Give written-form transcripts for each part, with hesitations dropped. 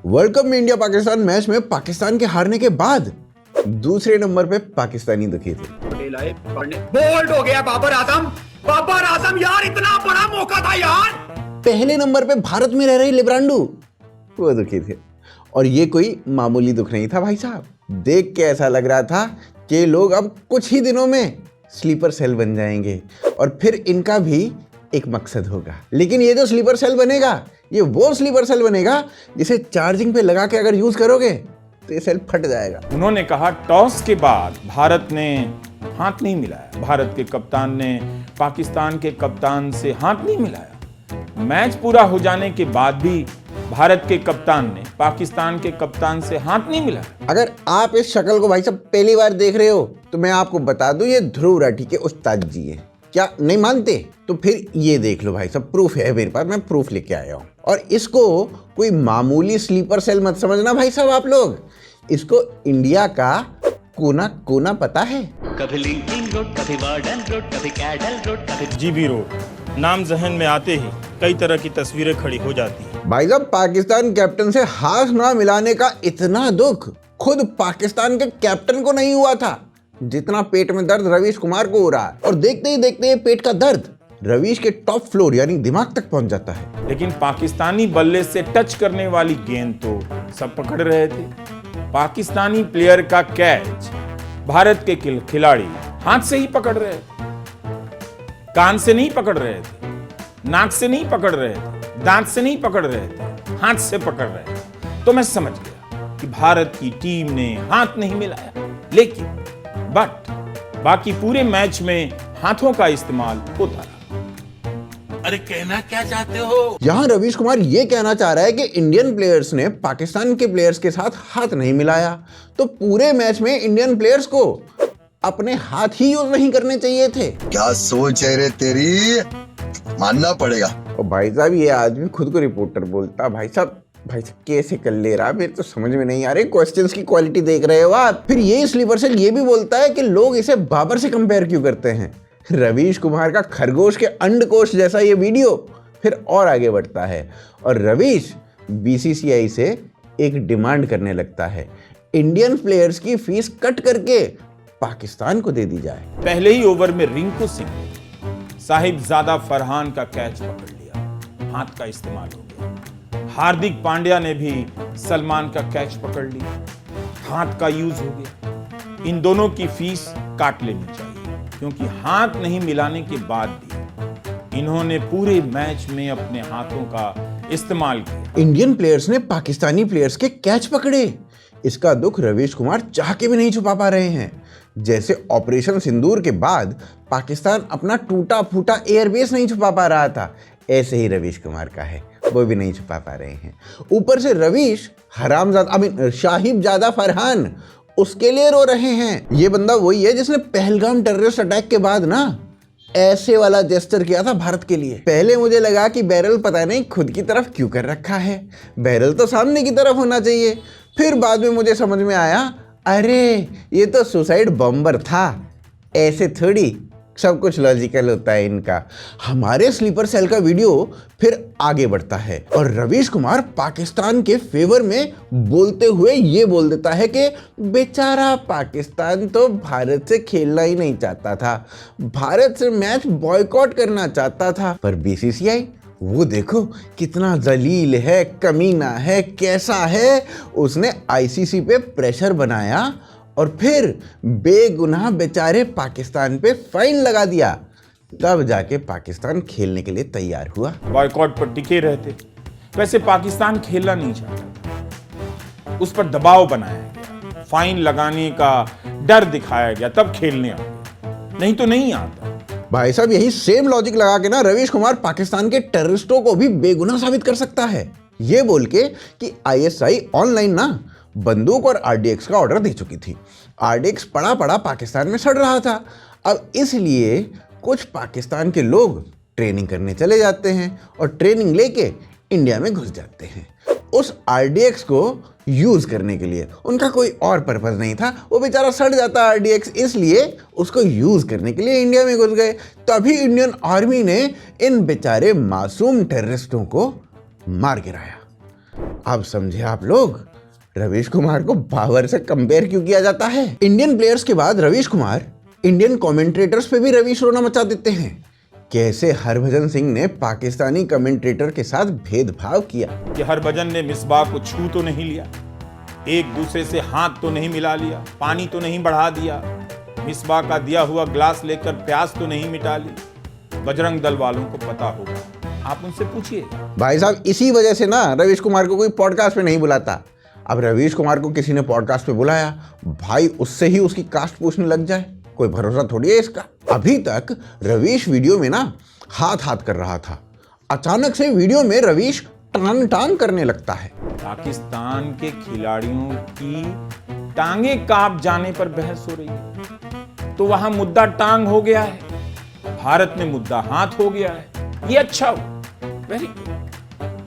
World cup में India Pakistan match में पाकिस्तान के हारने के बाद दूसरे नंबर पे पाकिस्तानी दुखी थे। बोल्ड हो गया बाबर आजम यार, इतना बड़ा मौका था यार। पहले नंबर पे भारत में रह रहे लिब्रांडू, वो दुखी थे। और ये कोई मामूली दुख नहीं था भाई साहब। देख के ऐसा लग रहा था कि लोग अब कुछ ही दिनों में स्लीपर सेल बन जाएंगे और फिर इनका भी एक मकसद होगा। लेकिन ये जो स्लीपर सेल बनेगा, ये वो स्लीपर सेल बनेगा जिसे चार्जिंग पे लगा के अगर यूज करोगे तो ये सेल फट जाएगा। उन्होंने कहा टॉस के बाद भारत ने हाथ नहीं मिलाया, भारत के कप्तान ने पाकिस्तान के कप्तान से हाथ नहीं मिलाया। मैच पूरा हो जाने के बाद भी भारत के कप्तान ने पाकिस्तान के कप्तान से हाथ नहीं मिलाया। अगर आप इस शक्ल को भाई साहब पहली बार देख रहे हो तो मैं आपको बता दूं, ये ध्रुव राठी के उस्ताद जी हैं। क्या नहीं मानते? तो फिर ये देख लो भाई साहब, प्रूफ है मेरे पास, मैं प्रूफ लेके आया हूँ। और इसको कोई मामूली स्लीपर सेल मत समझना भाई साहब आप लोग, इसको इंडिया का कोना कोना पता है। कभी लिंकिंग रोड, कभी वार्डन रोड, कभी कैडल रोड, कभी जीबी रोड। नाम जहन में आते ही कई तरह की तस्वीरें खड़ी हो जाती हैं। भाई साहब, पाकिस्तान कैप्टन से हाथ ना मिलाने का इतना दुख खुद पाकिस्तान के कैप्टन को नहीं हुआ था जितना पेट में दर्द रवीश कुमार को हो रहा है। और देखते ही देखते पेट का दर्द रवीश के टॉप फ्लोर यानी दिमाग तक पहुंच जाता है। लेकिन पाकिस्तानी बल्ले से टच करने वाली गेंद तो सब पकड़ रहे थे। पाकिस्तानी प्लेयर का कैच भारत के खिलाड़ी हाथ से ही पकड़ रहे थे, कान से नहीं पकड़ रहे थे, नाक से नहीं पकड़ रहे थे, दांत से नहीं पकड़ रहे थे, हाथ से पकड़ रहे थे। तो मैं समझ गया कि भारत की टीम ने हाथ नहीं मिलाया। लेकिन बाकी पूरे मैच में हाथों का इस्तेमाल होता रहा। अरे कहना क्या चाहते हो? यहां रवीश कुमार ये कहना चाह रहा है कि इंडियन प्लेयर्स ने पाकिस्तान के प्लेयर्स के साथ हाथ नहीं मिलाया, तो पूरे मैच में इंडियन प्लेयर्स को अपने हाथ ही यूज नहीं करने चाहिए थे। क्या सोच है रे तेरी, मानना पड़ेगा। और भाई साहब, ये आदमी खुद को रिपोर्टर बोलता। भाई साहब कैसे कर ले रहा, मेरे तो समझ में नहीं आ रही। क्वेश्चंस की क्वालिटी देख रहे हो आप? फिर ये स्लीपर सेल ये भी बोलता है कि लोग इसे बाबर से कंपेयर क्यों करते हैं। रवीश कुमार का खरगोश के अंडकोश जैसा ये वीडियो फिर और आगे बढ़ता है और रवीश बीसीसीआई से एक डिमांड करने लगता है, इंडियन प्लेयर्स की फीस कट करके पाकिस्तान को दे दी जाए। पहले ही ओवर में रिंकू सिंह साहिबजादा फरहान का कैच पकड़ लिया, हाथ का इस्तेमाल हो गया। हार्दिक पांड्या ने भी सलमान का कैच पकड़ लिया, हाथ का यूज हो गया। इन दोनों की फीस काट लेनी चाहिए क्योंकि हाथ नहीं मिलाने के बाद भी इन्होंने पूरे मैच में अपने हाथों का इस्तेमाल किया। इंडियन प्लेयर्स ने पाकिस्तानी प्लेयर्स के कैच पकड़े, इसका दुख रवीश कुमार चाह के भी नहीं छुपा पा रहे हैं। जैसे ऑपरेशन सिंदूर के बाद पाकिस्तान अपना टूटा फूटा एयरबेस नहीं छुपा पा रहा था, ऐसे ही रवीश कुमार का है, वो भी नहीं छुपा पा रहे हैं। ऊपर से रवीश हरामजादा साहिबजादा फरहान उसके लिए रो रहे हैं। ये बंदा वही है जिसने पहलगाम टेररिस्ट अटैक के बाद ना ऐसे वाला जेस्चर किया था भारत के लिए। पहले मुझे लगा कि बैरल पता नहीं खुद की तरफ क्यों कर रखा है, बैरल तो सामने की तरफ होना चाहिए। फिर बाद में मुझे समझ में आया, अरे ये तो सुसाइड बॉम्बर था। ऐसे थोड़ी सब कुछ लॉजिकल होता है इनका। हमारे स्लीपर सेल का वीडियो फिर आगे बढ़ता है और रवीश कुमार पाकिस्तान के फेवर में बोलते हुए ये बोल देता है कि बेचारा पाकिस्तान तो भारत से खेलना ही नहीं चाहता था, भारत से मैच बॉयकॉट करना चाहता था। पर बीसीसीआई वो देखो कितना जलील है, कमीना है, कैसा है। उसने आईसीसी पे प्रेशर बनाया और फिर बेगुनाह बेचारे पाकिस्तान पे फाइन लगा दिया। तब जाके पाकिस्तान खेलने के लिए तैयार हुआ। बॉयकॉट पर टिके रहते। वैसे पाकिस्तान खेलना नहीं चाहता था, उस पर दबाव बनाया गया, फाइन लगाने का डर दिखाया गया, तब खेलने आ गया, नहीं तो नहीं आता। भाई साहब, यही सेम लॉजिक लगा के ना रवीश कुमार पाकिस्तान के टेररिस्टों को भी बेगुनाह साबित कर सकता है, ये बोल के कि आईएसआई ऑनलाइन ना बंदूक और आरडीएक्स का ऑर्डर दे चुकी थी। आरडीएक्स पड़ा पड़ा पाकिस्तान में सड़ रहा था। अब इसलिए कुछ पाकिस्तान के लोग ट्रेनिंग करने चले जाते हैं और ट्रेनिंग लेके इंडिया में घुस जाते हैं। उस आरडीएक्स को यूज करने के लिए उनका कोई और पर्पस नहीं था, वो बेचारा सड़ जाता आरडीएक्स, इसलिए उसको यूज करने के लिए इंडिया में घुस गए। तभी इंडियन आर्मी ने इन बेचारे मासूम टेररिस्टों को मार गिराया। अब समझे आप लोग रवीश कुमार को बाबर से कंपेयर क्यों किया जाता है। इंडियन प्लेयर्स के बाद रवीश कुमार इंडियन कमेंट्रेटर्स पे भी रवीश रोना मचा देते हैं। कैसे हरभजन सिंह ने पाकिस्तानी कमेंट्रेटर के साथ भेदभाव किया कि हरभजन ने मिसबाह को छू तो नहीं लिया, एक दूसरे से हाथ तो नहीं मिला लिया, पानी तो नहीं बढ़ा दिया, मिसबाह का दिया हुआ ग्लास लेकर प्यास तो नहीं मिटा ली। बजरंग दल वालों को पता होगा, आप उनसे पूछिए। भाई साहब इसी वजह से ना रवीश कुमार को कोई पॉडकास्ट पे नहीं बुलाता। अब रवीश कुमार को किसी ने पॉडकास्ट पे बुलाया, भाई उससे ही उसकी कास्ट पूछने लग जाए, कोई भरोसा थोड़ी है इसका। अभी तक रवीश वीडियो में ना हाथ हाथ कर रहा था, अचानक से वीडियो में रवीश टांग टांग करने लगता है। पाकिस्तान के खिलाड़ियों की टांगे कांप जाने पर बहस हो रही है, तो वहां मुद्दा टांग हो गया है, भारत में मुद्दा हाथ हो गया है। ये अच्छा हो, वेरी गुड।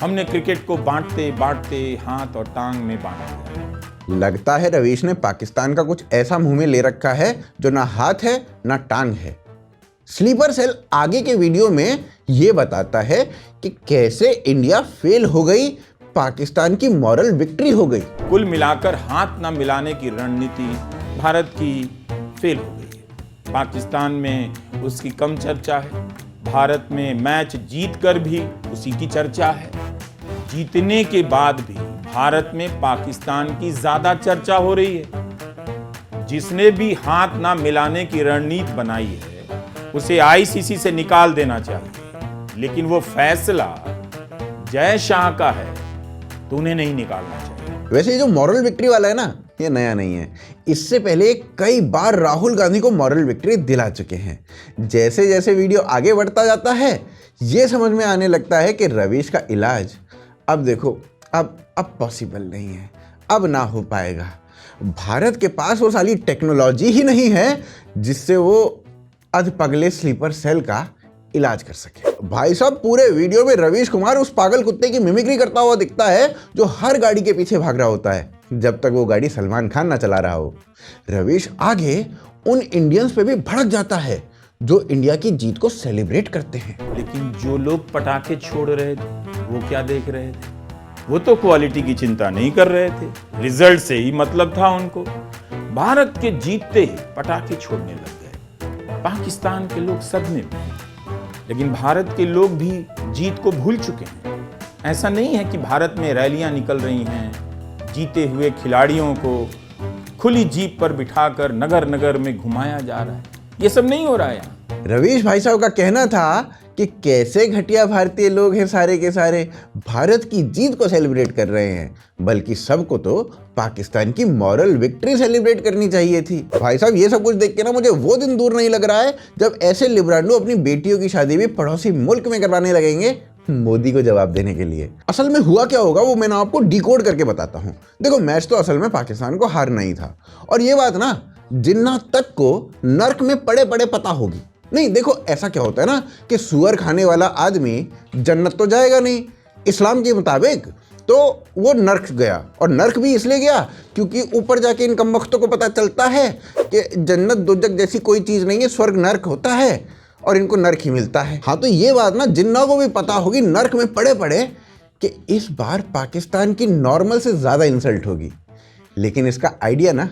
हमने क्रिकेट को बांटते बांटते हाथ और टांग में बांट दिया। लगता है रवीश ने पाकिस्तान का कुछ ऐसा मुंह में ले रखा है जो ना हाथ है ना टांग है। स्लीपर सेल आगे के वीडियो में यह बताता है कि कैसे इंडिया फेल हो गई, पाकिस्तान की मॉरल विक्ट्री हो गई। कुल मिलाकर हाथ न मिलाने की रणनीति भारत की फेल हो गई है। पाकिस्तान में उसकी कम चर्चा है, भारत में मैच जीतकर भी उसी की चर्चा है, जीतने के बाद भी भारत में पाकिस्तान की ज्यादा चर्चा हो रही है। जिसने भी हाथ ना मिलाने की रणनीति बनाई है उसे आईसीसी से निकाल देना चाहिए, लेकिन वो फैसला जय शाह का है तो उन्हें नहीं निकालना चाहिए। वैसे जो मॉरल विक्ट्री वाला है ना, ये नया नहीं है। इससे पहले कई बार राहुल गांधी को मॉरल विक्ट्री दिला चुके हैं। जैसे जैसे वीडियो आगे बढ़ता जाता है ये समझ में आने लगता है कि रवीश का इलाज अब देखो अब पॉसिबल नहीं है, अब ना हो पाएगा। भारत के पास वो सारी टेक्नोलॉजी ही नहीं है जिससे वो अधपगले स्लीपर सेल का इलाज कर सके। भाई साहब पूरे वीडियो में रवीश कुमार उस पागल कुत्ते की मिमिक्री करता हुआ दिखता है जो हर गाड़ी के पीछे भाग रहा होता है जब तक वो गाड़ी सलमान खान ना चला रहा हो। रवीश आगे उन इंडियंस पे भी भड़क जाता है जो इंडिया की जीत को सेलिब्रेट करते हैं। लेकिन जो लोग पटाखे छोड़ रहे थे वो क्या देख रहे थे? वो तो क्वालिटी की चिंता नहीं कर रहे थे, रिजल्ट से ही मतलब था उनको। भारत के जीतते ही पटाखे छोड़ने लग गए। पाकिस्तान के लोग सदमे में हैं, लेकिन भारत के लोग भी जीत को भूल चुके हैं। ऐसा नहीं है कि भारत में रैलियां निकल रही हैं, जीते हुए खिलाड़ियों को खुली जीप पर बिठाकर नगर नगर में घुमाया जा रहा है। ये सब नहीं हो रहा है यहाँ। रवीश भाई साहब का कहना था कि कैसे घटिया भारतीय लोग हैं सारे के सारे, भारत की जीत को सेलिब्रेट कर रहे हैं, बल्कि सबको तो पाकिस्तान की मॉरल विक्ट्री सेलिब्रेट करनी चाहिए थी। भाई साहब ये सब कुछ देख के ना मुझे वो दिन दूर नहीं लग रहा है जब ऐसे लिब्रांडो अपनी बेटियों की शादी भी पड़ोसी मुल्क में करवाने लगेंगे मोदी को जवाब देने के लिए। असल में हुआ क्या होगा वो मैं ना आपको डिकोड करके बताता हूँ। देखो मैच तो असल में पाकिस्तान को हारना ही था, और ये बात ना जिन्ना तक को नर्क में पड़े पड़े पता होगी। नहीं देखो ऐसा क्या होता है ना कि सुअर खाने वाला आदमी जन्नत तो जाएगा नहीं, इस्लाम के मुताबिक तो वो नर्क गया, और नर्क भी इसलिए गया क्योंकि ऊपर जाके इन कमबख्तों को पता चलता है कि जन्नत दोजख जैसी कोई चीज़ नहीं है, स्वर्ग नर्क होता है और इनको नर्क ही मिलता है। हाँ तो ये बात ना जिन्ना को भी पता होगी नर्क में पड़े पड़े कि इस बार पाकिस्तान की नॉर्मल से ज़्यादा इंसल्ट होगी, लेकिन इसका आइडिया ना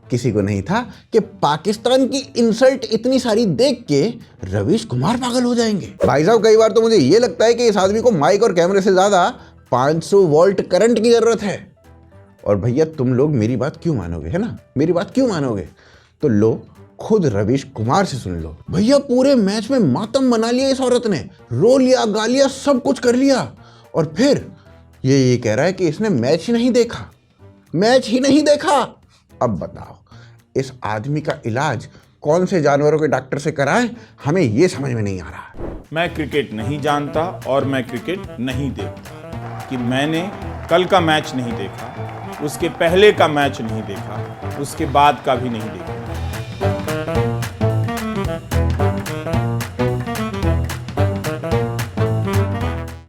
किसी को नहीं था कि पाकिस्तान की इंसल्ट इतनी सारी देख के रवीश कुमार पागल हो जाएंगे। भाई साहब कई बार तो मुझे ये लगता है कि इस आदमी को माइक और कैमरे से ज़्यादा 500 वोल्ट करंट की ज़रूरत है। और भैया तुम लोग मेरी बात क्यों मानोगे, है ना, मेरी बात क्यों मानोगे? तो लो खुद रवीश कुमार से सुन लो। भैया पूरे मैच में मातम मना लिया इस औरत ने, रो लिया, गा लिया, सब कुछ कर लिया, और फिर ये कह रहा है कि इसने मैच ही नहीं देखा, मैच ही नहीं देखा। अब बताओ इस आदमी का इलाज कौन से जानवरों के डॉक्टर से कराएं, हमें ये समझ में नहीं आ रहा। मैं क्रिकेट नहीं जानता और मैं क्रिकेट नहीं देखता कि मैंने कल का मैच नहीं देखा, उसके पहले का मैच नहीं देखा, उसके बाद का भी नहीं देखा।